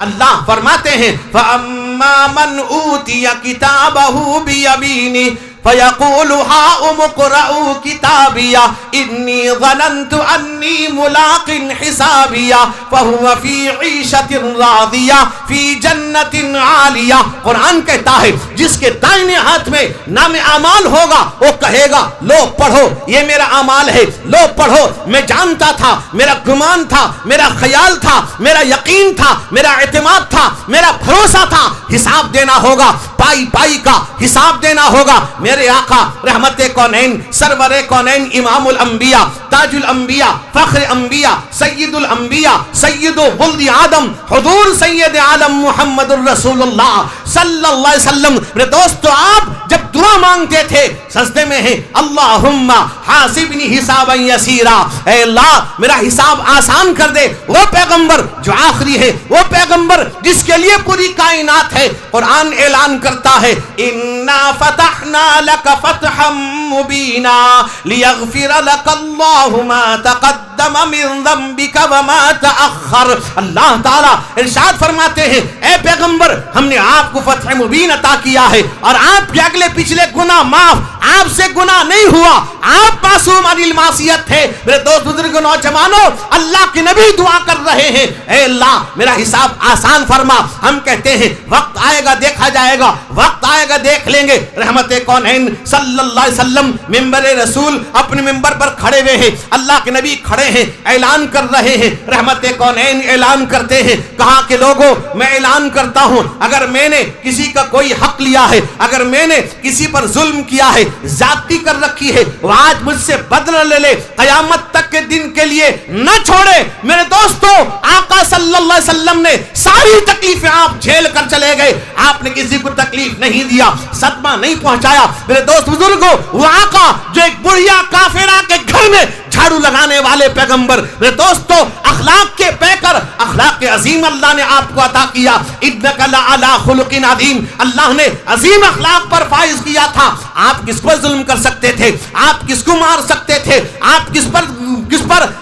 اللہ فرماتے ہیں فَأَمَّا مَنْ أُوتِيَ كِتَابَهُ بِيَمِينِهِ فَيَقُولُ هَاؤُمُ اقْرَءُوا كِتَابِيَهْ إِنِّي ظَنَنْتُ أَنِّي مُلَاقٍ حِسَابِيَهْ فَهُوَ فِي عِيشَةٍ رَاضِيَةٍ فِي جَنَّةٍ عَالِيَةٍ۔ قرآن کہتا ہے جس کے دائیں ہاتھ میں نام اعمال ہوگا وہ کہے گا لو پڑھو یہ میرا اعمال ہے، لو پڑھو میں جانتا تھا، میرا گمان تھا، میرا خیال تھا، میرا یقین تھا، میرا اعتماد تھا، میرا بھروسہ تھا، حساب دینا ہوگا، پائی پائی کا حساب دینا ہوگا۔ میرے آقا رحمت کونین، سرور کونین، امام الانبیاء، تاج الانبیاء، فخر انبیاء، سید الانبیاء، سید ولد آدم، حضور سید عالم محمد الرسول اللہ صلی اللہ علیہ وسلم۔ میرے دوستو آپ جب دعا مانگتے تھے سجدے میں ہیں اللہم حاسبنی حسابا یسیرا، اے اللہ میرا حساب آسان کر دے۔ وہ پیغمبر جو آخری ہے، وہ پیغمبر جس کے لیے پوری کائنات ہے، قرآن اعلان کرتا ہے انا فتحنا لک فتحا مبینا لیغفر لک اللہ ما تقدم من ذنبک وما تأخر۔ اللہ تعالیٰ ارشاد فرماتے ہیں اے پیغمبر ہم نے آپ کو فتح مبین عطا کیا ہے اور آپ کے اگلے پچھلے گناہ معاف، آپ سے گناہ نہیں ہوا، آپ معصوم عن المعصیت تھے۔ میرے دوست بزرگ نوجوانوں اللہ کے نبی دعا کر رہے ہیں اے اللہ میرا حساب آسان فرما۔ ہم کہتے ہیں وقت آئے گا دیکھا جائے گا، وقت آئے گا دیکھ لیں گے۔ رحمت کونین صلی اللہ علیہ وسلم ممبر رسول اپنے ممبر پر کھڑے ہوئے ہیں، اللہ کے نبی کھڑے ہیں اعلان کر رہے ہیں۔ رحمت کونین اعلان کرتے ہیں کہا کہ لوگوں میں اعلان کرتا ہوں اگر میں نے کسی کا کوئی حق لیا ہے، اگر میں نے کسی پر ظلم کیا ہے، زیادتی کر رکھی ہے، وہ آج مجھ سے بدلہ لے لے، قیامت تک کے دن کے لیے نہ چھوڑے۔ میرے دوستو آقا صلی اللہ علیہ وسلم نے ساری تکلیفیں آپ جھیل کر چلے گئے، آپ نے کسی کو تکلیف نہیں دیا، صدمہ نہیں پہنچایا۔ میرے دوست بزرگوں وہ آقا جو ایک بڑھیا کافرہ کے گھر میں جھاڑو لگانے والے پیغمبر، میرے دوستو اخلاق کے پیکر، اخلاق عظیم اللہ نے آپ کو عطا کیا۔ انک لعلی خلق عظیم، اللہ نے عظیم اخلاق پر فائز کیا تھا۔ آپ کس پر ظلم کر سکتے تھے، آپ کس کو مار سکتے تھے، آپ کس پر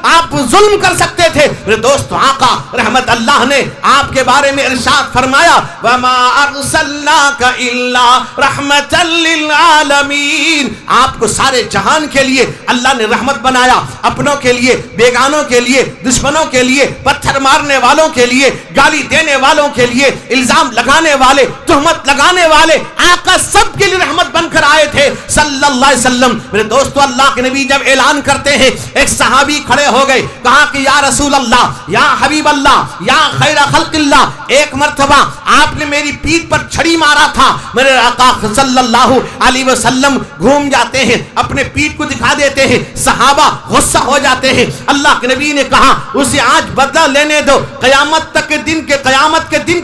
آپ ظلم کر سکتے تھے؟ میرے دوست آقا رحمت اللہ نے آپ کے بارے میں ارشاد فرمایا وما ارسلناک الا رحمت للعالمین، آپ کو سارے جہان کے لیے اللہ نے رحمت بنایا، اپنوں کے لیے، بیگانوں کے لیے، دشمنوں کے لیے، پتھر مارنے والوں کے لیے، گالی دینے والوں کے لیے، الزام لگانے والے، تہمت لگانے والے، آقا سب کے لیے رحمت بن کر آئے تھے صلی اللہ علیہ وسلم۔ میرے دوستو اللہ کے نبی جب اعلان کرتے ہیں ایک صحابی کھڑے ہو گئے، کہا کہ یا رسول اللہ، یا حبیب اللہ، یا خیر خلق اللہ، ایک مرتبہ آپ نے میری پیٹھ پر چھڑی مارا تھا۔ میرے آقا صلی اللہ علیہ وسلم گھوم جاتے ہیں، اپنے پیٹھ کو دکھا دیتے ہیں، صحابہ غصہ ہو جاتے ہیں۔ اللہ کے نبی نے کہا اسے آج بدلہ لینے دو، قیامت کے دن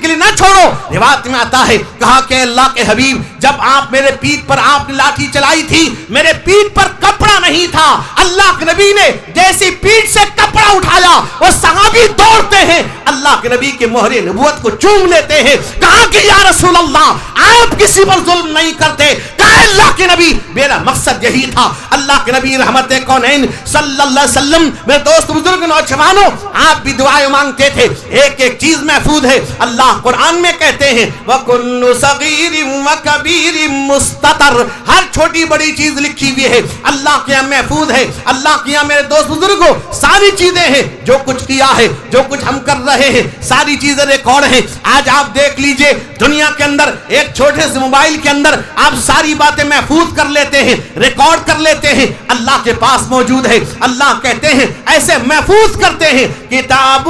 کے لیے نہ چھوڑو۔ روایت میں آتا ہے کہا کہ اللہ کے حبیب جب آپ میرے پیٹھ پر آپ نے لاٹھی چلائی تھی میرے پیٹھ پر کپڑا نہیں تھا، اللہ کے نبی نے جیسی پیٹھ سے کپڑا اٹھایا وہ صحابی دوڑتے ہیں، اللہ کے نبی کے مہر نبوت کو چوم لیتے ہیں۔ کہا کہ یا رسول اللہ آپ کسی پر ظلم نہیں کرتے۔ کہا اللہ کے نبی میرا مقصد یہی تھا۔ اللہ کے نبی رحمت کونین صلی اللہ علیہ وسلم، میرے دوست بزرگ نوجوانوں آپ بھی دعائیں مانگتے تھے، ایک ایک چیز محفوظ ہے۔ اللہ قرآن میں کہتے ہیں وَكُلُّ صَغِيرٍ وَكَبِيرٍ مُسْتَطَرٍ، ہر چھوٹی بڑی چیز لکھی ہوئی ہے، اللہ کے یہاں محفوظ ہے۔ اللہ کے یہاں میرے دوست بزرگوں ساری چیزیں ہیں، جو کچھ کیا ہے، جو کچھ ہم کر رہے ہیں، ساری چیزیں ریکارڈ ہیں۔ آج آپ دیکھ لیجئے دنیا کے اندر ایک چھوٹے سے موبائل کے اندر آپ ساری باتیں محفوظ کر لیتے ہیں، ریکارڈ کر لیتے ہیں، اللہ کے پاس موجود ہے۔ اللہ کہتے ہیں ایسے محفوظ کرتے ہیں کتاب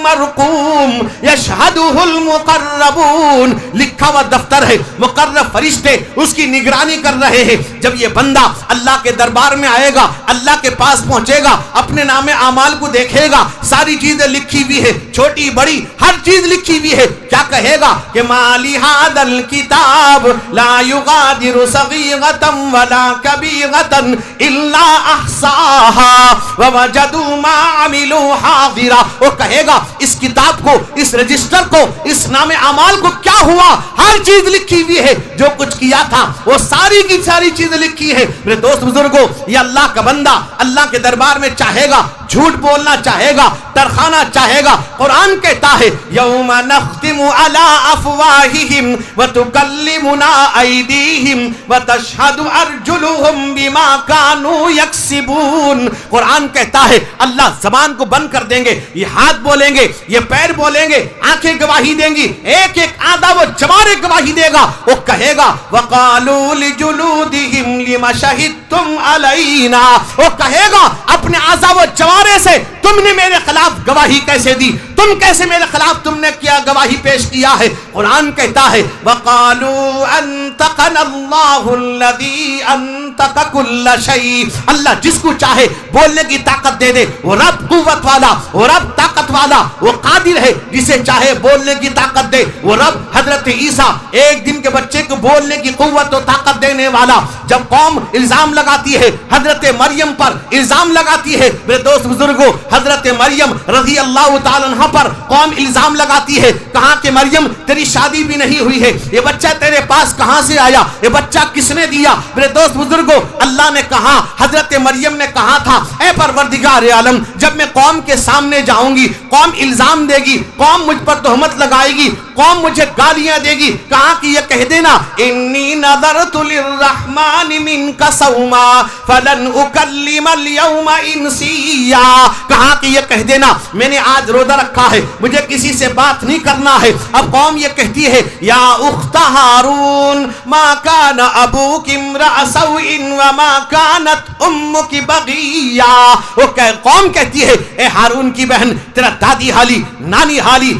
مرقوم یشہدہ المقربون، لکھا ہوا دفتر ہے، مقرب فرشتے اس کی نگرانی کر رہے ہیں۔ جب یہ بندہ اللہ کے دربار میں آئے گا، اللہ کے پاس پہنچے گا، اپنے نام اعمال کو دیکھے گا، ساری چیزیں لکھی ہوئی ہے، چھوٹی بڑی ہر چیز لکھی ہوئی ہے۔ کیا کہے گا کہ مالی ھذا الکتاب لا یغادر صغیرۃ ولا کبیرۃ الا احصاها ووجدوا ما عملوا حاضرا، وہ کہے گا اس کتاب کو، اس رجسٹر کو، اس نام اعمال کو کیا ہوا، ہر چیز لکھی ہوئی ہے، جو کچھ کیا تھا وہ ساری کی ساری چیزیں لکھی ہے۔ میرے دوست بزرگوں یہ اللہ کا بندہ اللہ کے دربار میں چاہے گا جھوٹ بولنا چاہے گا، ترخانا چاہے گا، قرآن کہتا ہے یوم نختم علی افواہہم وتکلمنا ایدیہم وتشہد ارجلہم بما کانوا یکسبون۔ قرآن کہتا ہے اللہ زبان کو بند کر دیں گے، یہ ہاتھ بولیں گے، یہ پیر بولیں گے، آنکھیں گواہی دیں گی، ایک ایک آدھا وہ جوارے گواہی دے گا۔ وہ کہے گا وقالوا لجلودہم لم شہدتم علینا، وہ کہے گا اپنے اعضاء و جوارے سے تم نے میرے خلاف گواہی کیسے دی، تم کیسے میرے خلاف تم نے کیا گواہی پیش کیا ہے۔ قرآن کہتا ہے وقالوا انطقنا اللہ الذی انطق کل شیء، اللہ جس کو چاہے بولنے کی طاقت دے دے، وہ رب قوت والا، وہ رب طاقت والا، وہ قادر ہے جسے چاہے بولنے کی طاقت دے، وہ رب حضرت عیسیٰ ایک دن کے بچے کو بولنے کی قوت و طاقت دینے والا۔ جب قوم الزام لگاتی ہے حضرت مریم پر، الزام لگاتی ہے میرے دوست بزرگوں، حضرت مریم رضی اللہ تعالیٰ عنہ پر قوم الزام لگاتی ہے، کہاں کہ مریم تیری شادی بھی نہیں ہوئی ہے، یہ بچہ تیرے پاس کہاں سے آیا، یہ بچہ کس نے دیا؟ میرے دوست بزرگوں، اللہ نے کہا، حضرت مریم نے کہا تھا اے پروردگار عالم جب میں قوم کے سامنے جاؤں گی، قوم الزام دے گی، قوم مجھ پر تہمت لگائے گی، قوم مجھے گالیاں دے گی، کہا کہ یہ کہہ دینا انی نذرت للرحمن منک صوما فلن اکلم اليوم انسیا، کہا کہ یہ کہہ دینا میں نے آج روزہ رکھا ہے، مجھے کسی سے بات نہیں کرنا ہے۔ اب قوم یہ کہتی ہے یا اخت ہارون ما کان ابوک امرأ سوء وما کانت امک بغیا، وہ قوم کہتی ہے اے ہارون کی بہن تیرا دادی حالی، نانی حالی،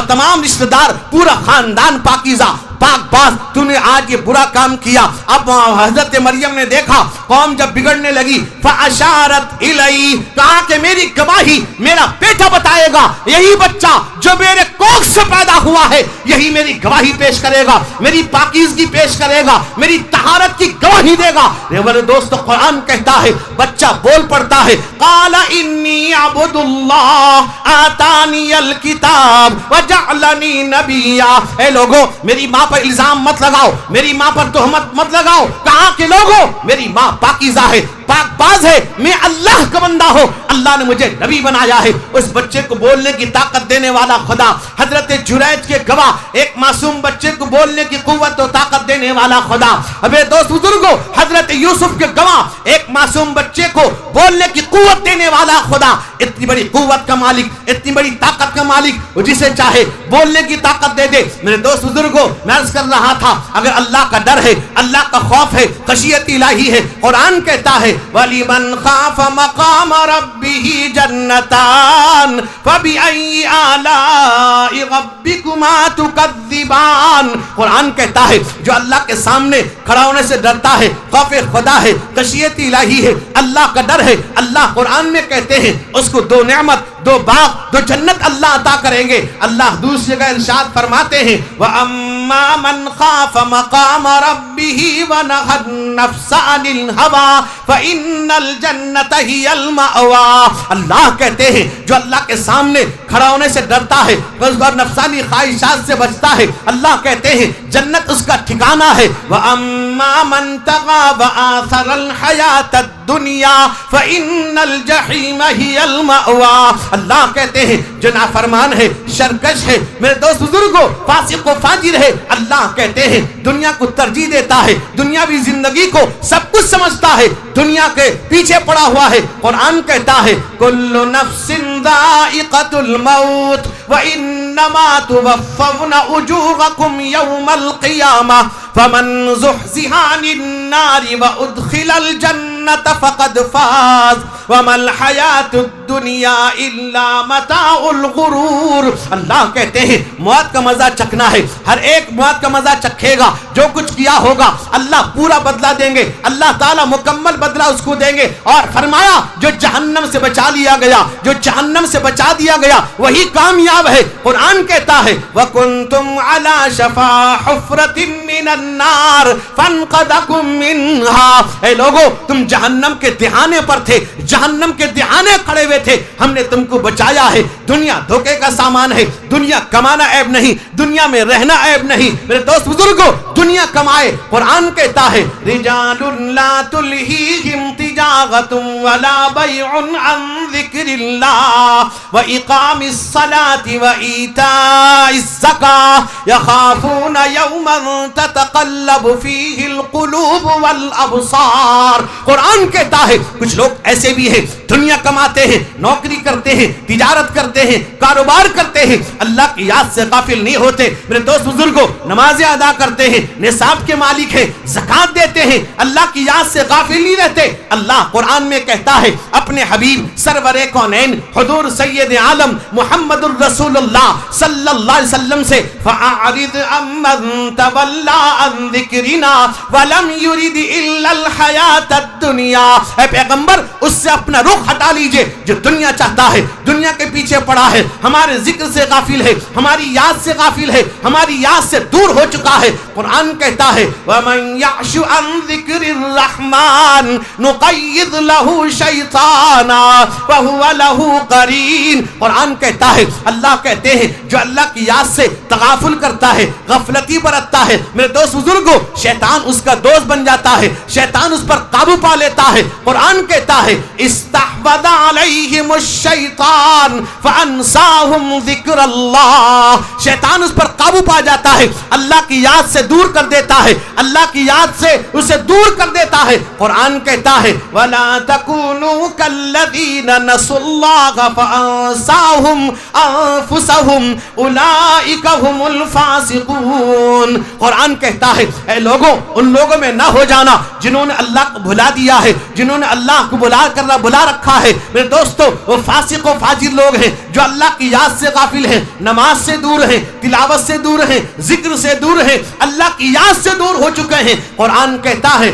تمام رشتہ دار، پورا خاندان پاکیزہ پاک باز، تو نے آج یہ برا کام کیا۔ اب حضرت مریم نے دیکھا قوم جب بگڑنے لگی، فاشارت الی، کہا کہ میری گواہی میرا بیٹا بتائے گا، یہی بچہ جو میرے کوکھ سے پیدا ہوا ہے یہی میری گواہی پیش کرے گا، میری پاکیزگی پیش کرے گا، میری طہارت کی گواہی دے گا۔ میرے دوست قرآن کہتا ہے بچہ بول پڑتا ہے قال انی عبد اللہ آتانی الکتاب وجعلنی نبیا۔ اے لوگو میری ماں پر الزام مت لگاؤ، میری ماں پر تہمت مت لگاؤ، کہا کہ لوگو میری ماں پاکیزہ ہے، پاک باز ہے، میں اللہ کا بندہ ہوں، اللہ نے مجھے نبی بنایا ہے۔ اس بچے کو بولنے کی طاقت دینے والا خدا، حضرت جریج کے گواہ، ایک معصوم بچے کو بولنے کی قوت و طاقت دینے والا خدا۔ میرے دوست بزرگوں حضرت یوسف کے گواہ، ایک معصوم بچے کو بولنے کی قوت دینے والا خدا، اتنی بڑی قوت کا مالک، اتنی بڑی طاقت کا مالک، وہ جسے چاہے بولنے کی طاقت دے دے۔ میرے دوست بزرگوں میں عرض کر رہا تھا اگر اللہ کا ڈر ہے، اللہ کا خوف ہے، خشیت الہی ہے، قرآن کہتا ہے وَلِمَنْ خَافَ مَقَامَ رَبِّهِ جَنَّتَانِ فَبِأَيِّ آلَاءِ رَبِّكُمَا تُكَذِّبَانِ۔ قرآن کہتا ہے جو اللہ کے سامنے کھڑا ہونے سے ڈرتا ہے، خوف خدا ہے، خشیت الہی ہے، اللہ کا ڈر ہے، اللہ قرآن میں کہتے ہیں اس کو دو نعمت، دو باغ، دو جنت اللہ عطا کریں گے۔ اللہ دوسری جگہ ارشاد فرماتے ہیں وَأَمَّا مَنْ خَافَ مَقَامَ رَبِّهِ وَنَهَى النَّفْسَ عَنِ الْهَوَىٰ فَإِنَّ الْجَنَّةَ هِيَ الْمَأْوَىٰ۔ اللہ کہتے ہیں جو اللہ کے سامنے کھڑا ہونے سے ڈرتا ہے اور نفسانی خواہشات سے بچتا ہے، اللہ کہتے ہیں جنت اس کا ٹھکانہ ہے۔ وَأَمَّا مَنْ طَغَىٰ وَآثَرَ الْحَيَاةَ الدُّنْيَا فَإِنَّ الْجَحِيمَ هِيَ الْمَأْوَىٰ۔ اللہ کہتے ہیں جو نافرمان ہے، سرکش ہے، میرے دوست بزرگوں فاسق و فاجر ہے، اللہ کہتے ہیں دنیا کو ترجیح دیتا ہے، دنیاوی زندگی کو سب کچھ سمجھتا ہے، دنیا کے پیچھے پڑا ہوا ہے۔ قرآن کہتا ہے کل نفس ذائقۃ الموت وانما توفون اجورکم یوم القیامہ فمن زحزح عن النار وادخل الجنة فقد فاز وما الحیاة الدنیا الا متاع الغرور۔ اللہ کہتے ہیں موت کا مزہ چکھنا ہے، ہر ایک موت کا مزہ چکھے گا، جو کچھ کیا ہوگا اللہ پورا بدلہ دیں گے، اللہ تعالیٰ مکمل بدلہ اس کو دیں گے۔ اور فرمایا جو جہنم سے بچا لیا گیا، جو جہنم سے بچا دیا گیا وہی کامیاب ہے۔ قرآن کہتا ہے وَكُنْتُمْ عَلَى شَفَا حُفْرَةٍ مِّنَ النَّارِ فَانْقَذَكُم مِّنْهَا۔ اے لوگو تم جہنم کے دہانے پر تھے، جہنم کے دہانے کھڑے ہوئے تھے، ہم نے تم کو بچایا ہے۔ دنیا دھوکے کا سامان ہے، دنیا کمانا عیب نہیں، دنیا میں رہنا عیب نہیں۔ میرے دوست بزرگوں دنیا کمائے، قرآن کہتا ہے رجال لا تلہیہم تجارة ولا بيع عن ذكر الله وإقام الصلاة وإيتاء الزكاة يخافون يوما تتقلب فيه القلوب والأبصار. قرآن کہتا ہے کچھ لوگ ایسے بھی ہیں دنیا کماتے ہیں، نوکری کرتے ہیں، تجارت کرتے ہیں، کاروبار کرتے ہیں، اللہ کی یاد سے غافل نہیں ہوتے. میرے دوست بزرگوں، نمازیں ادا کرتے ہیں، نصاب کے مالک ہیں، زکات دیتے ہیں، اللہ کی یاد سے غافل نہیں رہتے. اللہ قرآن میں کہتا ہے اپنے حبیب سرور کونین حضور سید عالم محمد الرسول اللہ صلی اللہ علیہ وسلم سے فَأَعْرِضْ عَمَّن تَوَلَّىٰ عَن ذِكْرِنَا وَلَمْ يُرِدْ إِلَّا الْحَيَاةَ الدُّنْيَا. اے پیغمبر اس سے اپنا رخ ہٹا لیجئے جو دنیا چاہتا ہے، دنیا کے پیچھے پڑا ہے، ہمارے ذکر سے غافل ہے، ہماری یاد سے غافل ہے، ہماری یاد سے دور ہو چکا ہے. قرآن کہتا ہے وَمَن يَعْشُ عَن ذِكْرِ الرَّحْمَٰنِ نُقَيِّضْ لَهُ شَيْطَانًا فَهُوَ لَهُ قَرِينٌ. قرآن کہتا ہے اللہ کہتے ہیں جو اللہ کی یاد سے تغافل کرتا ہے، غفلتی برتتا ہے، میرے دوست بزرگوں، شیطان اس کا دوست بن جاتا ہے، شیطان اس پر قابو پا لیتا ہے. قرآن کہتا ہے استحوذ علیہم الشیطان فانساہم ذکر اللہ. شیطان اس پر قابو پا جاتا ہے، اللہ کی یاد سے دور کر دیتا ہے، اللہ کی یاد سے اسے دور کر دیتا ہے. قرآن کہتا ہے وَلَا تَكُونُوا كَالَّذِينَ نَسُوا اللَّهَ فَأَنسَاهُمْ أَنفُسَهُمْ أُولَئِكَ هُمُ الْفَاسِقُونَ. قرآن کہتا ہے اے لوگوں، ان لوگوں میں نہ ہو جانا جنہوں نے اللہ کو بھلا دیا ہے، جنہوں نے اللہ کو بلا رکھا ہے. میرے دوستو، وہ فاسق و فاجر لوگ ہیں جو اللہ کی یاد سے غافل ہیں، نماز سے دور ہیں، تلاوت سے دور ہیں، ذکر سے دور ہیں، اللہ کی یاد سے دور ہو چکے ہیں. قرآن کہتا ہے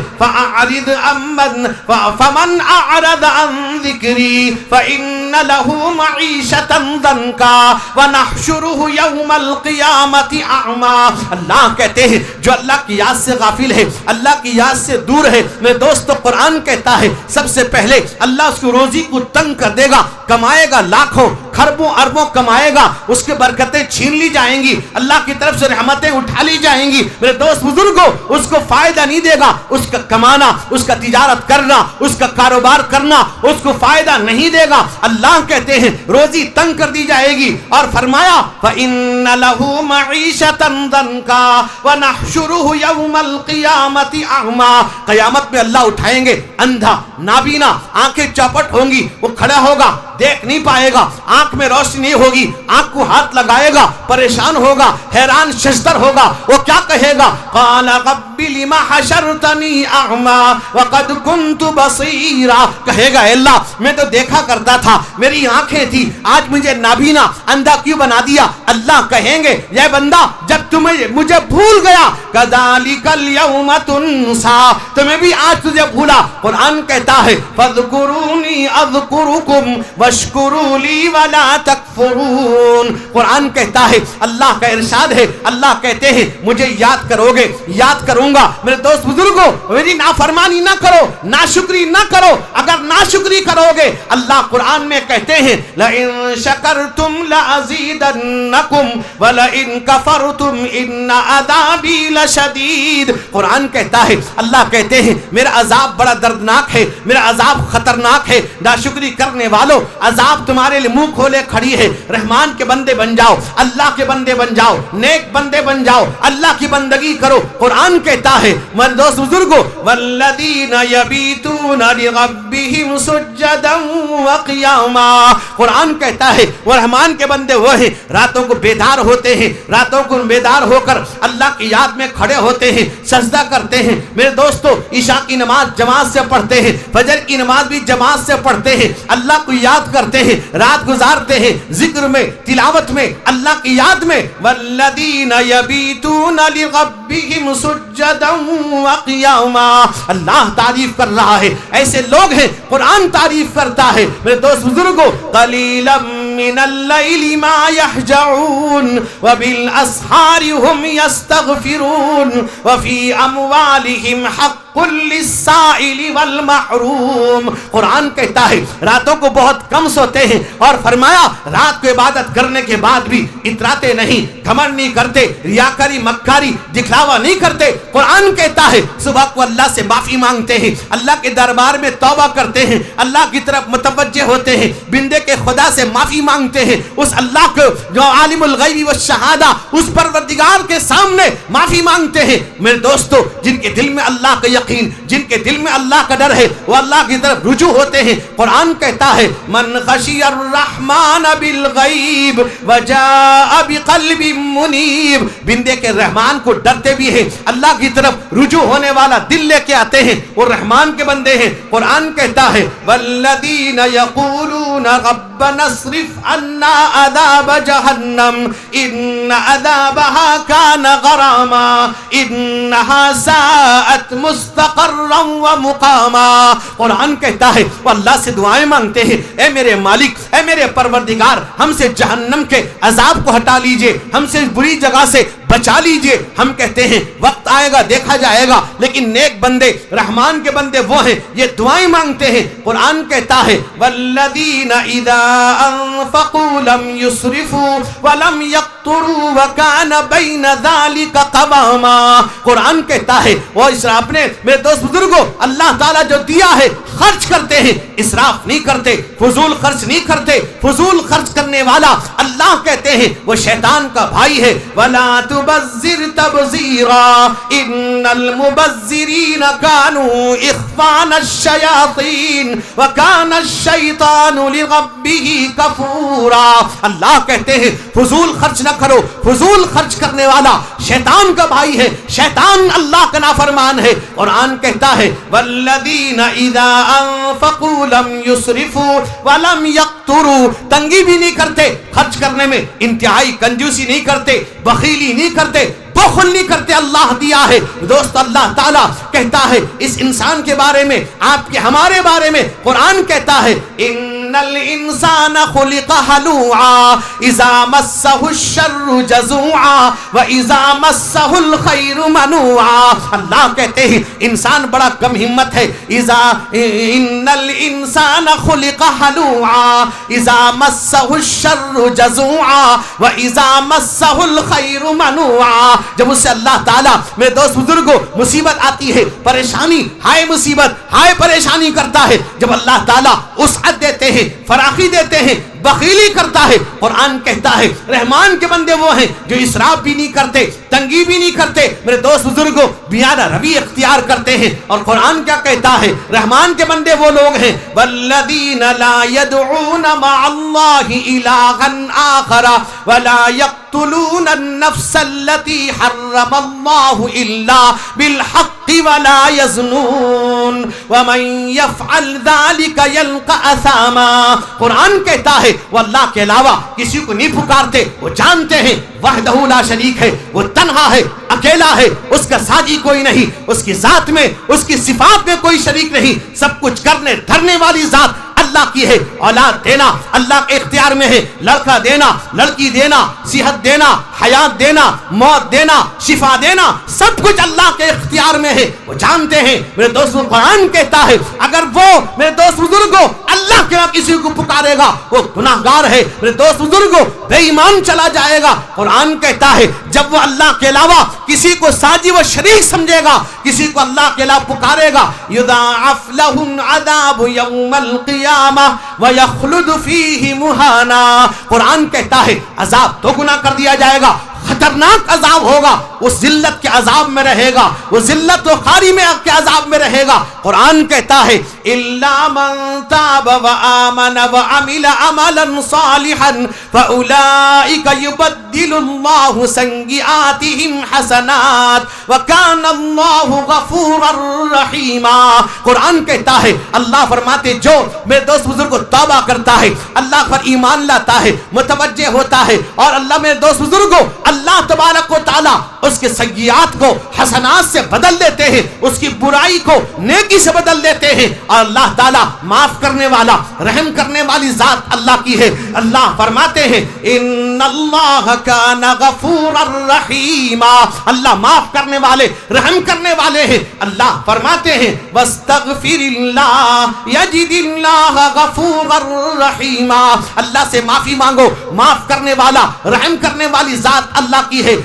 فَمَنْ أَعْرَضَ عَنْ ذِكْرِي فَإِنَّ لَهُ مَعِيشَةً ضَنْكًا وَنَحْشُرُهُ يَوْمَ الْقِيَامَةِ أَعْمَىٰ. اللہ کہتے ہیں جو اللہ کی یاد سے غافل ہے، اللہ کی یاد سے دور ہے. میرے دوستو، قرآن کہتا ہے سب سے پہلے اللہ اس کی روزی کو تنگ کر دے گا، کمائے گا لاکھوں خربوں اربوں کمائے گا، اس کے برکتیں چھین لی جائیں گی، اللہ کی طرف سے رحمتیں اٹھا لی جائیں گی. میرے دوست بزرگوں، اس کو فائدہ نہیں دے گا، اس کا کمانا، اس کا تجارت کرنا، اس کا کاروبار کرنا اس کو فائدہ نہیں دے گا. اللہ کہتے ہیں روزی تنگ کر دی جائے گی اور فرمایا فَإِنَّ لَهُ مَعِيشَةً ضَنْكًا وَنَحْشُرُهُ يَوْمَ الْقِيَامَةِ أَعْمَىٰ. قیامت میں اللہ اٹھائیں گے اندھا، نابینا، آنکھیں چوپٹ ہوں گی، وہ کھڑا ہوگا، دیکھ نہیں پائے گا، آنکھ میں روشنی نہیں ہوگی، آنکھ کو ہاتھ لگائے گا، پریشان ہوگا، حیران ششدر ہوگا. وہ کیا کہے گا؟ قال رب لم حشرتنی اعمی وقد كنت بصیرا. کہے گا اللہ میں تو دیکھا کرتا تھا، میری آنکھیں تھی، آج مجھے نابینا اندھا کیوں بنا دیا؟ اللہ کہیں گے یہ بندہ جب تمہیں مجھے بھول گیا کذالک اليوم تنسا، تمہیں بھی آج تجھے بھولا. قرآن کہتا ہے فاذکرونی اذکرکم واشکروا لی ولا تکفرون. قرآن کہتا ہے اللہ کا ارشاد ہے، اللہ کہتے ہیں مجھے یاد کرو گے، یاد کروں گا. میرے دوست بزرگوں، میری نافرمانی نہ کرو، ناشکری نہ کرو. اگر ناشکری کرو گے اللہ قرآن میں کہتے ہیں لئن شکرتم لازیدنکم ولئن کفرتم ان عذابی لشدید. قرآن کہتا ہے اللہ کہتے ہیں میرا عذاب بڑا دردناک ہے، میرا عذاب خطرناک ہے. ناشکری کرنے والوں، عذاب تمہارے لیے منہ کھولے کھڑی ہے. رحمان کے بندے بن جاؤ، اللہ کے بندے بن جاؤ، نیک بندے بن جاؤ، اللہ کی بندگی کرو. قرآن کہتا ہے میرے دوست بزرگوں والذین یبیتون لربہم سجدا وقیاما. قرآن کہتا ہے وہ رحمان کے بندے وہ ہیں راتوں کو بیدار ہوتے ہیں، راتوں کو بیدار ہو کر اللہ کی یاد میں کھڑے ہوتے ہیں، سجدہ کرتے ہیں. میرے دوستو، عشاء کی نماز جماعت سے پڑھتے ہیں، فجر کی نماز بھی جماعت سے پڑھتے ہیں، اللہ کو یاد کرتے ہیں، رات گزارتے ہیں ذکر میں، تلاوت میں، اللہ کی یاد میں. والذین یبیتون لربہم سجدا وقیاما. اللہ تعریف کر رہا ہے، ایسے لوگ ہیں قرآن تعریف کرتا ہے. میرے دوست بزرگوں قلیلا من الليل ما يهجعون وبالأسحار هم يستغفرون وفي أموالهم حق للسائل والمحروم. قرآن کہتا ہے راتوں کو بہت کم سوتے ہیں اور فرمایا رات کو عبادت کرنے کے بعد بھی اتراتے نہیں, گھمنڈ نہیں کرتے, ریاکاری مکاری دکھلاوا نہیں کرتے. قرآن کہتا ہے صبح کو اللہ سے معافی مانگتے ہیں, اللہ کے دربار میں توبہ کرتے ہیں, اللہ کی طرف متوجہ ہوتے ہیں, بندے کے خدا سے معافی مانگتے ہیں, اس اللہ کو جو عالم الغیب والشہادہ اس پروردگار کے سامنے معافی مانگتے ہیں. میرے دوستو, جن کے دل میں اللہ کا یقین, جن کے دل میں اللہ کا ڈر ہے, وہ اللہ کی طرف رجوع ہوتے ہیں. قرآن کہتا ہے من خشی الرحمن بالغیب وجاء بقلب منیب, بندے کے رحمان کو ڈرتے بھی ہیں, اللہ کی طرف رجوع ہونے والا دل لے کے آتے ہیں, وہ رحمان کے بندے ہیں. قرآن کہتا ہے والذین یقولون ربنا اصرف عنا عذاب جہنم ان عذابها کان غراما انہا ساءت مستقرا ومقاما. قرآن کہتا ہے وہ اللہ سے دعائیں مانگتے ہیں, اے میرے مالک, اے میرے پروردگار, ہم سے جہنم کے عذاب کو ہٹا لیجئے, ہم سے بری جگہ سے بچا لیجئے. ہم کہتے ہیں وقت آئے گا دیکھا جائے گا, لیکن نیک بندے, رحمان کے بندے وہ ہیں یہ دعائیں مانگتے ہیں. قرآن کہتا ہے والذین اذا انفقوا لم یسرفوا ولم یقتروا وکان بین ذلک قواما. قرآن کہتا ہے وہ اسراف نے, میرے دوست بزرگوں, اللہ تعالیٰ جو دیا ہے خرچ کرتے ہیں, اسراف نہیں کرتے, فضول خرچ نہیں کرتے. فضول خرچ کرنے والا اللہ کہتے ہیں وہ شیطان کا بھائی ہے. ولا تبذر تبذیرا ان المبذرین کانوا اخوان الشیاطین وکان الشیطان لربہ کفورا. اللہ کہتے ہیں فضول خرچ نہ کرو, فضول خرچ کرنے والا شیطان کا بھائی ہے, شیطان اللہ کا نافرمان ہے. قرآن کہتا ہے والذین اذا انفقوا لم یسرفوا ولم یقتروا, تنگی بھی نہیں کرتے خرچ کرنے میں, انتہائی کنجوسی نہیں کرتے, بخیلی نہیں کرتے, بخل نہیں کرتے. اللہ دیا ہے. دوست اللہ تعالیٰ کہتا ہے اس انسان کے بارے میں, آپ کے ہمارے بارے میں. قرآن کہتا ہے ان الانسان خلق ہلوعا اذا مسہ الشر جزوعا واذا مسہ الخیر منوعا. اللہ کہتے ہیں انسان بڑا کم ہمت ہے. ان الانسان خلق ہلوعا اذا مسہ الشر جزوعا واذا مسہ الخیر منوعا. جب اس سے اللہ تعالیٰ, میرے دوست بزرگوں, مصیبت آتی ہے, پریشانی, ہائے مصیبت, ہائے پریشانی کرتا ہے, جب اللہ تعالیٰ وسعت دیتے ہیں, فراخی دیتے ہیں, بخیلی کرتا ہے. قرآن کہتا ہے رحمان کے بندے وہ ہیں جو اسراف بھی نہیں کرتے, تنگی بھی نہیں کرتے. میرے دوست بزرگوں, بیانہ روی اختیار کرتے ہیں. اور قرآن کیا کہتا ہے, رحمان کے بندے وہ لوگ ہیں والذین لا يدعون مع اللہ الہا آخر ولا يقتلون النفس التي حرم اللہ الا بالحق ولا يزنون ومن يفعل ذلك يلقى اثاما. قرآن کہتا ہے وہ اللہ کے علاوہ کسی کو نہیں پکارتے, وہ جانتے ہیں وحدہ لا شریک ہے, وہ تنہا ہے, اکیلا ہے, اس کا ساجی کوئی نہیں, اس کی ذات میں, اس کی صفات میں کوئی شریک نہیں. سب کچھ کرنے دھرنے والی ذات اللہ کی ہے. اولاد دینا اللہ کے اختیار میں ہے, لڑکا دینا, لڑکی دینا, صحت دینا, حیات دینا, موت دینا, شفا دینا, سب کچھ اللہ کے اختیار میں ہے. وہ جانتے ہیں. میرے دوستوں, قرآن کہتا ہے اگر وہ, میرے دوست بزرگوں, اللہ کے علاوہ کسی کو پکارے گا وہ گناہگار ہے. میرے دوست بزرگوں, بے ایمان چلا جائے گا. قرآن کہتا ہے جب وہ اللہ کے علاوہ کسی کو ساجی و شریک سمجھے گا, کسی کو اللہ کے علاوہ پکارے گا, یضاعف له العذاب یوم القیامہ ویخلد فیہ مہانا. قرآن کہتا ہے عذاب دو گنا کر دیا جائے گا, خطرناک عذاب ہوگا, اس ذلت کے عذاب میں رہے گا, وہ ذلت و خاری میں کے عذاب میں رہے گا. قرآن کہتا ہے الا من تاب وآمن وعمل عملا صالحا فاولئک یبدل يبدل الله سيئاتهم حسنات وكان الله غفورا رحيما. قرآن کہتا ہے، اللہ فرماتے جو میرے دوست بزرگ کو توبہ کرتا ہے، اللہ پر ایمان لاتا ہے، متوجہ ہوتا ہے، اور اللہ میرے دوست بزرگوں اللہ تبارک و تعالی اس کے سیئات کو حسنات سے بدل دیتے ہیں، اس کی برائی کو نیکی سے بدل دیتے ہیں. اور اللہ تعالیٰ معاف کرنے والا، رحم کرنے والی ذات اللہ کی ہے. اللہ فرماتے ہیں ان اللہ کان غفورا رحیما، اللہ معاف کرنے والے، رحم کرنے والے ہیں. اللہ فرماتے ہیں واستغفر اللہ یجد اللہ غفورا رحیما، اللہ سے معافی مانگو، معاف کرنے والا، رحم کرنے والی ذات اللہ کی ہے،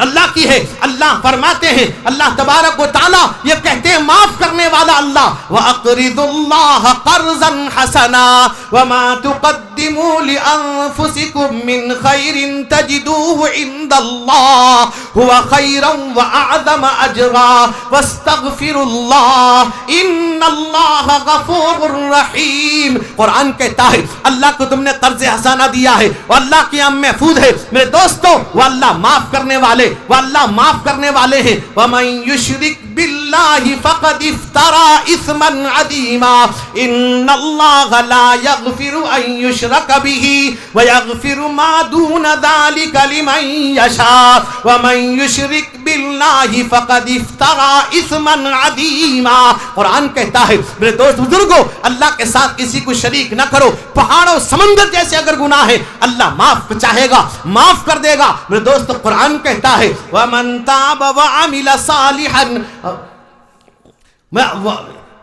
اللہ کی ہے. اللہ فرماتے ہیں، اللہ تبارک و تعالی یہ کہتے ہیں معاف کرنے والا اللہ. وَأَقْرِضُ اللَّهَ قَرْضًا حَسَنًا وَمَا تُقَدِّمُوا لِأَنفُسِكُم مِّنْ خَيْرٍ تَجِدُوهُ عِندَ اللَّهِ هُوَ خَيْرًا وَأَعْظَمَ أَجْرًا وَاسْتَغْفِرُوا اللَّهَ إِنَّ اللَّهَ غَفُورٌ رَّحِيمٌ. قرآن کہتا ہے اللہ کو تم نے قرض حسانہ دیا ہے اور اللہ کے یہاں محفوظ ہے. میرے دوستو وہ اللہ معاف کرنے والے، وہ اللہ معاف کرنے والے ہیں. وَمَن يُشْرِكْ بِاللَّهِ فَقَدِ افْتَرَىٰ إِثْمًا عَظِيمًا إِنَّ اللَّهَ لَا يَغْفِرُ أَن يُشْرَكَ بِهِ وَيَغْفِرُ مَا دُونَ ذَلِكَ لِمَن يَشَاءُ وَمَن يُشْرِكْ بِاللَّهِ فَقَدِ افْتَرَىٰ إِثْمًا عَظِيمًا. قرآن کہتا ہے میرے دوست بزرگوں اللہ کے ساتھ کسی کو شریک نہ کرو. پہاڑ و سمندر جیسے اگر گناہ ہے اللہ معاف چاہے گا معاف کر دے گا. میرے دوست قرآن کہتا ہے وَمَن تَابَ وَعَمِلَ صَالِحًا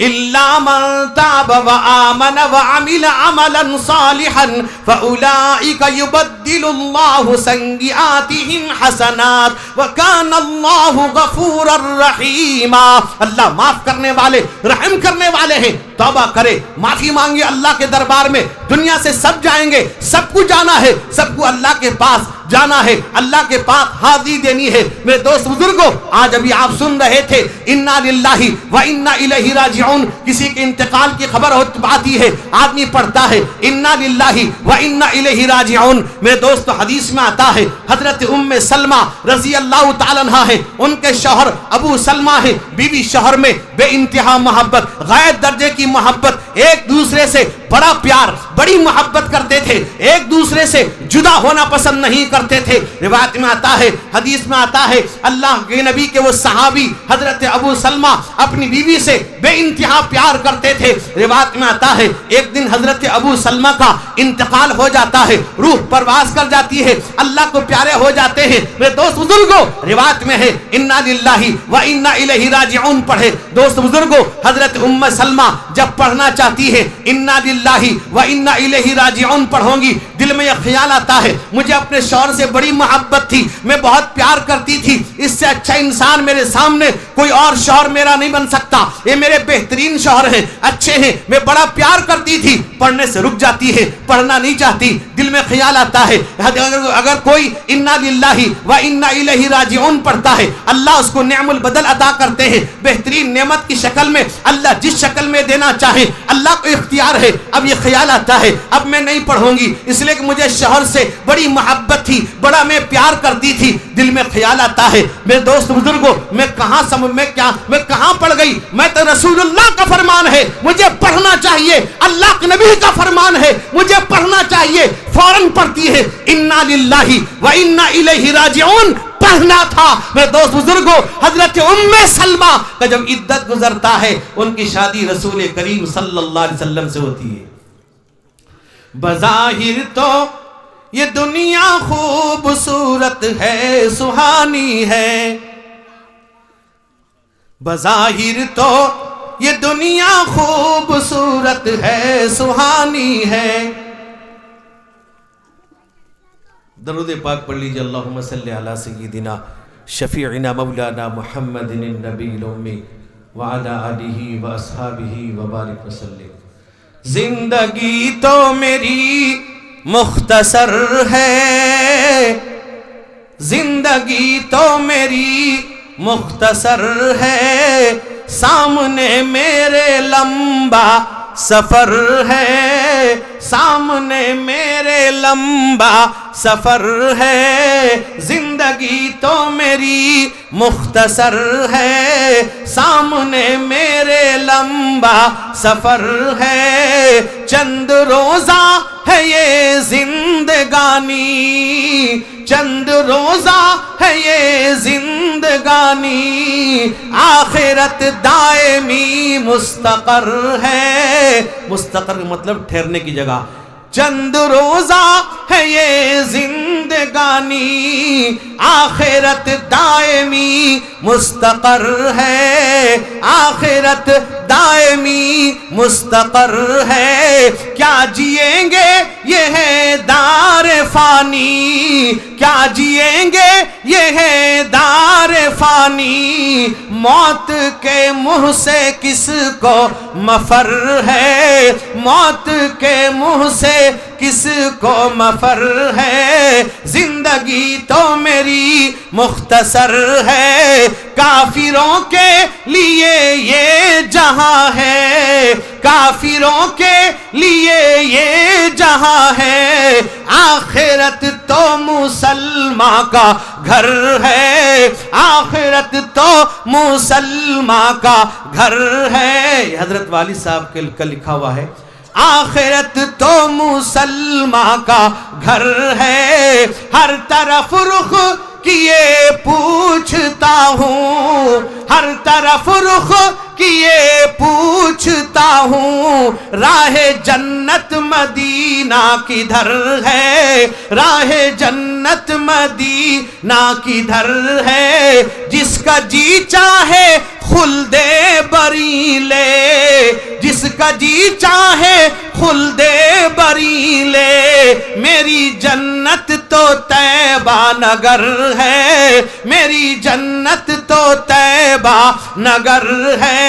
إِلَّا مَن تَابَ وَآمَنَ وَعَمِلَ عَمَلًا صَالِحًا فَأُولَٰئِكَ يُبَدِّلُ اللَّهُ سَيِّئَاتِهِمْ حَسَنَاتٍ وَكَانَ اللَّهُ غَفُورًا رَّحِيمًا. اللہ معاف کرنے والے، رحم کرنے والے ہیں. توبہ کرے، معافی مانگے اللہ کے دربار میں. دنیا سے سب جائیں گے، سب کو جانا ہے، سب کو اللہ کے پاس جانا ہے، اللہ کے پاس حاضری دینی ہے. میرے دوست بزرگوں آج ابھی آپ سن رہے تھے انا للہ و انا الیہ راجعون. کسی کے انتقال کی خبر آتی ہے، آدمی پڑھتا ہے انا للہ و انا الیہ راجعون. میرے دوست حدیث میں آتا ہے حضرت ام سلمہ رضی اللہ تعالیٰ عنہ ہے، ان کے شوہر ابو سلمہ ہے. بیوی شوہر میں بے انتہا محبت، غیر درجے کی محبت، ایک دوسرے سے بڑا پیار، بڑی محبت کرتے تھے، ایک دوسرے سے جدا ہونا پسند نہیں کرتے تھے. روایت میں آتا ہے، حدیث میں آتا ہے اللہ کے نبی کے وہ صحابی حضرت ابو سلمہ اپنی بیوی سے بے انتہا پیار کرتے تھے. روایت میں آتا ہے ایک دن حضرت ابو سلمہ کا انتقال ہو جاتا ہے، روح پرواز کر جاتی ہے، اللہ کو پیارے ہو جاتے ہیں. میرے دوست بزرگوں روایت میں ہے انا للہ و انا الیہ راجعون پڑھے. دوست بزرگوں حضرت ام سلمہ جب پڑھنا چاہتی ہے انا للہ و انا الیہ راجعون پڑھوں گی، دل میں یہ خیال آتا ہے مجھے اپنے شوہر سے بڑی محبت تھی، میں بہت پیار کرتی تھی، اس سے اچھا انسان میرے سامنے کوئی اور شوہر میرا نہیں بن سکتا، یہ میرے بہترین شوہر ہیں، اچھے ہیں، میں بڑا پیار کرتی تھی. پڑھنے سے رک جاتی ہے، پڑھنا نہیں چاہتی. دل میں خیال آتا ہے اگر کوئی انا للہ و انا الیہ راجعون پڑھتا ہے اللہ اس کو نعم البدل عطا کرتے ہیں، بہترین نعمت کی شکل میں اللہ جس شکل میں دینا چاہے اللہ کو اختیار ہے. اب یہ خیال آتا ہے اب میں نہیں پڑھوں گی اس لیے کہ مجھے شوہر سے بڑی محبت تھی، بڑا میں پیار کرتی تھی. دل میں خیال آتا ہے میرے دوست بزرگوں میں کہاں پڑ گئی؟ میں تو رسول اللہ کا فرمان ہے مجھے پڑھنا چاہیے، اللہ کے نبی کا فرمان ہے مجھے پڑھنا چاہیے. فوراً پڑھتی ہے انا للہ و انا الیہ راجعون. پڑھنا تھا میرے دوست بزرگوں. حضرت ام سلمہ کا جب عدت گزرتا ہے ان کی شادی رسول کریم صلی اللہ علیہ وسلم سے ہوتی ہے. بظاہر تو یہ دنیا خوبصورت ہے سہانی ہے، بظاہر تو یہ دنیا خوبصورت ہے سہانی ہے. درود پاک پڑھ لیجیے اللہم صلی علی سیدنا شفیعنا مولانا محمد النبی الامی وعلی آلہ واصحابہ وبارک وسلم. زندگی تو میری مختصر ہے، زندگی تو میری مختصر ہے، سامنے میرے لمبا سفر ہے. سامنے میرے لمبا سفر ہے، زندگی تو میری مختصر ہے، سامنے میرے لمبا سفر ہے، چند روزہ ہے یہ زندگانی، چند روزہ ہے یہ زندگانی، آخرت دائمی مستقر ہے، مستقر مطلب ٹھہرنے کی جگہ، چند روزہ ہے یہ زندگانی، آخرت دائمی مستقر ہے، آخرت دائمی مستقر ہے، کیا جئیں گے یہ ہے دار فانی، کیا جئیں گے یہ ہے دار فانی، موت کے منہ سے کس کو مفر ہے، موت کے منہ سے کس کو مفر ہے، زندگی تو میری مختصر ہے، کافروں کے لیے یہ جہاں ہے، کافروں کے لیے یہ جہاں ہے، آخرت تو مسلمان کا گھر ہے، آخرت تو مسلمان کا گھر ہے۔ حضرت والد صاحب کا لکھا ہوا ہے، آخرت تو مسلمان کا گھر ہے، ہر طرف رخ کیے پوچھتا ہوں، ہر طرف رخ کیے پوچھتا ہوں، راہ جنت مدینہ کدھر ہے، راہ جنت مدینہ کدھر ہے، جس کا جی چاہے خلد بری لے، جس کا جی چاہے خلد بری لے، میری جنت تو طیبہ نگر ہے، میری جنت تو طیبہ نگر ہے،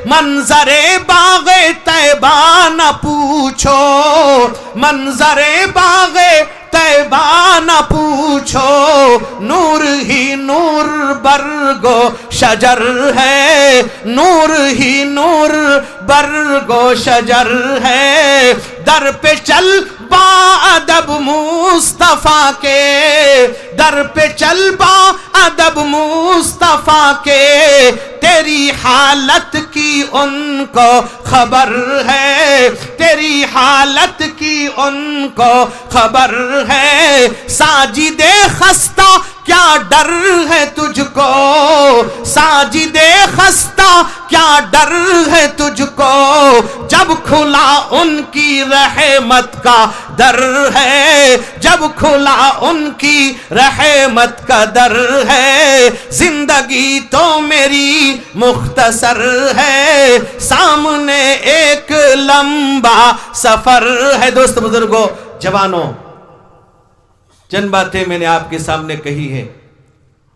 منظر باغ طیبہ نہ پوچھو، منظر باغ طیبہ نہ پوچھو، نور ہی نور برگو شجر ہے، نور ہی نور برگو شجر ہے، در پہ چل با ادب مصطفیٰ کے، در پہ چل با ادب مصطفیٰ کے، تیری حالت کی ان کو خبر ہے، تیری حالت کی ان کو خبر ہے، ساجد خستہ کیا ڈر ہے تجھ کو، ساجد خستہ کیا ڈر ہے تجھ کو، جب کھلا ان کی رحمت کا در ہے، جب کھلا ان کی رحمت کا در ہے، زندگی تو میری مختصر ہے، سامنے ایک لمبا سفر ہے۔ دوست بزرگوں، جوانوں، چند باتیں میں نے آپ کے سامنے کہی ہے،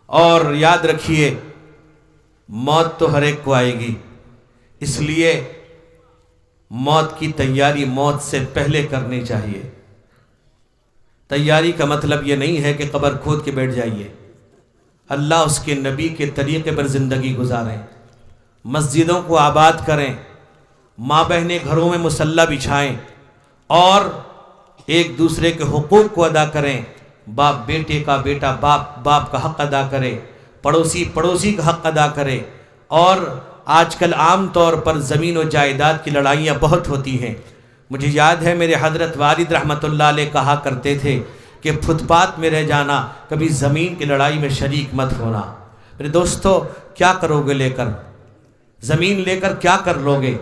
اور یاد رکھیے موت تو ہر ایک کو آئے گی، اس لیے موت کی تیاری موت سے پہلے کرنی چاہیے۔ تیاری کا مطلب یہ نہیں ہے کہ قبر کھود کے بیٹھ جائیے، اللہ اس کے نبی کے طریقے پر زندگی گزاریں، مسجدوں کو آباد کریں، ماں بہنیں گھروں میں مصلی بچھائیں، اور ایک دوسرے کے حقوق کو ادا کریں، باپ بیٹے کا، بیٹا باپ کا حق ادا کرے، پڑوسی کا حق ادا کرے۔ اور آج کل عام طور پر زمین و جائیداد کی لڑائیاں بہت ہوتی ہیں۔ مجھے یاد ہے میرے حضرت والد رحمت اللہ علیہ کہا کرتے تھے کہ فٹ پاتھ میں رہ جانا، کبھی زمین کی لڑائی میں شریک مت ہونا۔ میرے دوستو، کیا کرو گے لے کر زمین، لے کر کیا کر لو گے؟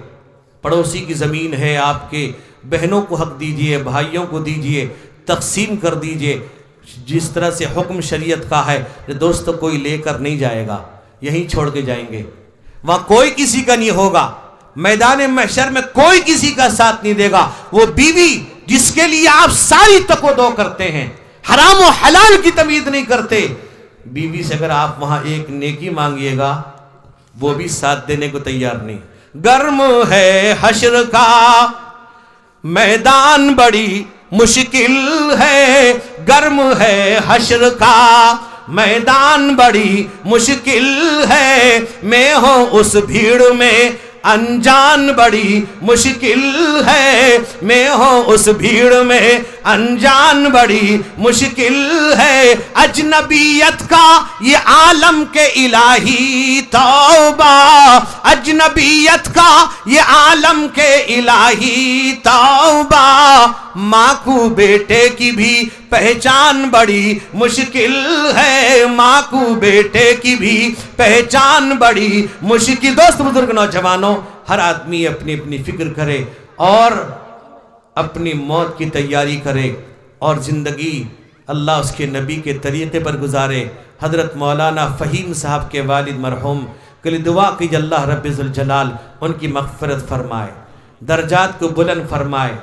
پڑوسی کی زمین ہے، آپ کے بہنوں کو حق دیجئے، بھائیوں کو دیجئے، تقسیم کر دیجئے، جس طرح سے حکم شریعت کا ہے۔ دوستو، کوئی لے کر نہیں جائے گا، یہیں چھوڑ کے جائیں گے، وہاں کوئی کسی کا نہیں ہوگا، میدان محشر میں کوئی کسی کا ساتھ نہیں دے گا۔ وہ بیوی جس کے لیے آپ ساری تک و دو کرتے ہیں، حرام و حلال کی تمیز نہیں کرتے، بیوی سے اگر آپ وہاں ایک نیکی مانگیے گا، وہ بھی ساتھ دینے کو تیار نہیں۔ گرم ہے حشر کا میدان، بڑی مشکل ہے، گرم ہے حشر کا میدان، بڑی مشکل ہے، میں ہوں اس بھیڑ میں انجان بڑی مشکل ہے، میں ہوں اس بھیڑ میں انجان بڑی مشکل ہے، اجنبیت کا یہ عالم کے الہی توبہ، اجنبیت کا یہ عالم کے الہی توبہ، ماں کو بیٹے کی بھی پہچان بڑی مشکل ہے، ماں کو بیٹے کی بھی پہچان بڑی مشکل۔ دوست بزرگ نوجوانوں، ہر آدمی اپنی اپنی فکر کرے اور اپنی موت کی تیاری کرے اور زندگی اللہ اس کے نبی کے طریقے پر گزارے۔ حضرت مولانا فہیم صاحب کے والد مرحوم کے لیے دعا کیجئے، اللہ رب ذوالجلال ان کی مغفرت فرمائے، درجات کو بلند فرمائے۔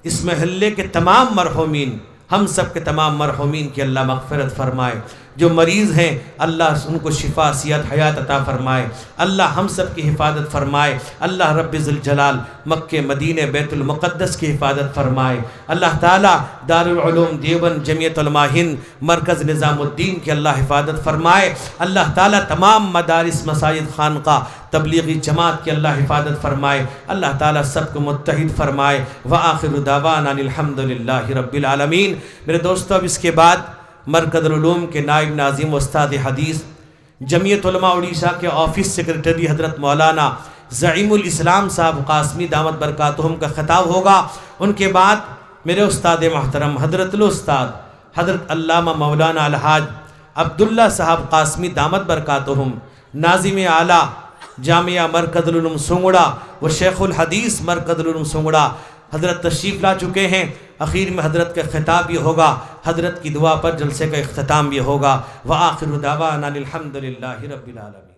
اس محلے کے تمام مرحومین، ہم سب کے تمام مرحومین کی اللہ مغفرت فرمائے۔ جو مریض ہیں اللہ ان کو شفا صحت حیات عطا فرمائے، اللہ ہم سب کی حفاظت فرمائے، اللہ رب ذوالجلال مکہ مدینہ بیت المقدس کی حفاظت فرمائے، اللہ تعالیٰ دارالعلوم دیوبند جمعیت علماء ہند مرکز نظام الدین کی اللہ حفاظت فرمائے، اللہ تعالیٰ تمام مدارس مساجد خانقاہ تبلیغی جماعت کی اللہ حفاظت فرمائے، اللہ تعالیٰ سب کو متحد فرمائے۔ وآخر دعوانا الحمدللہ رب العالمین۔ میرے دوستو، اب اس کے بعد مرکز العلوم کے نائب ناظم استاد حدیث جمعیت علماء اڑیسہ کے آفس سیکرٹری حضرت مولانا زعیم الاسلام صاحب قاسمی دامت برکاتہم کا خطاب ہوگا۔ ان کے بعد میرے استاد محترم حضرت الاستاذ حضرت علامہ مولانا الحاج عبداللہ صاحب قاسمی دامت برکاتہم ناظم اعلیٰ جامعہ مرکز العلوم سنگڑا و شیخ الحدیث مرکز العلوم سنگڑا حضرت تشریف لا چکے ہیں۔ اخیر میں حضرت کا خطاب بھی ہوگا، حضرت کی دعا پر جلسے کا اختتام بھی ہوگا۔ وآخر دعوانا الحمدللہ رب العالمین۔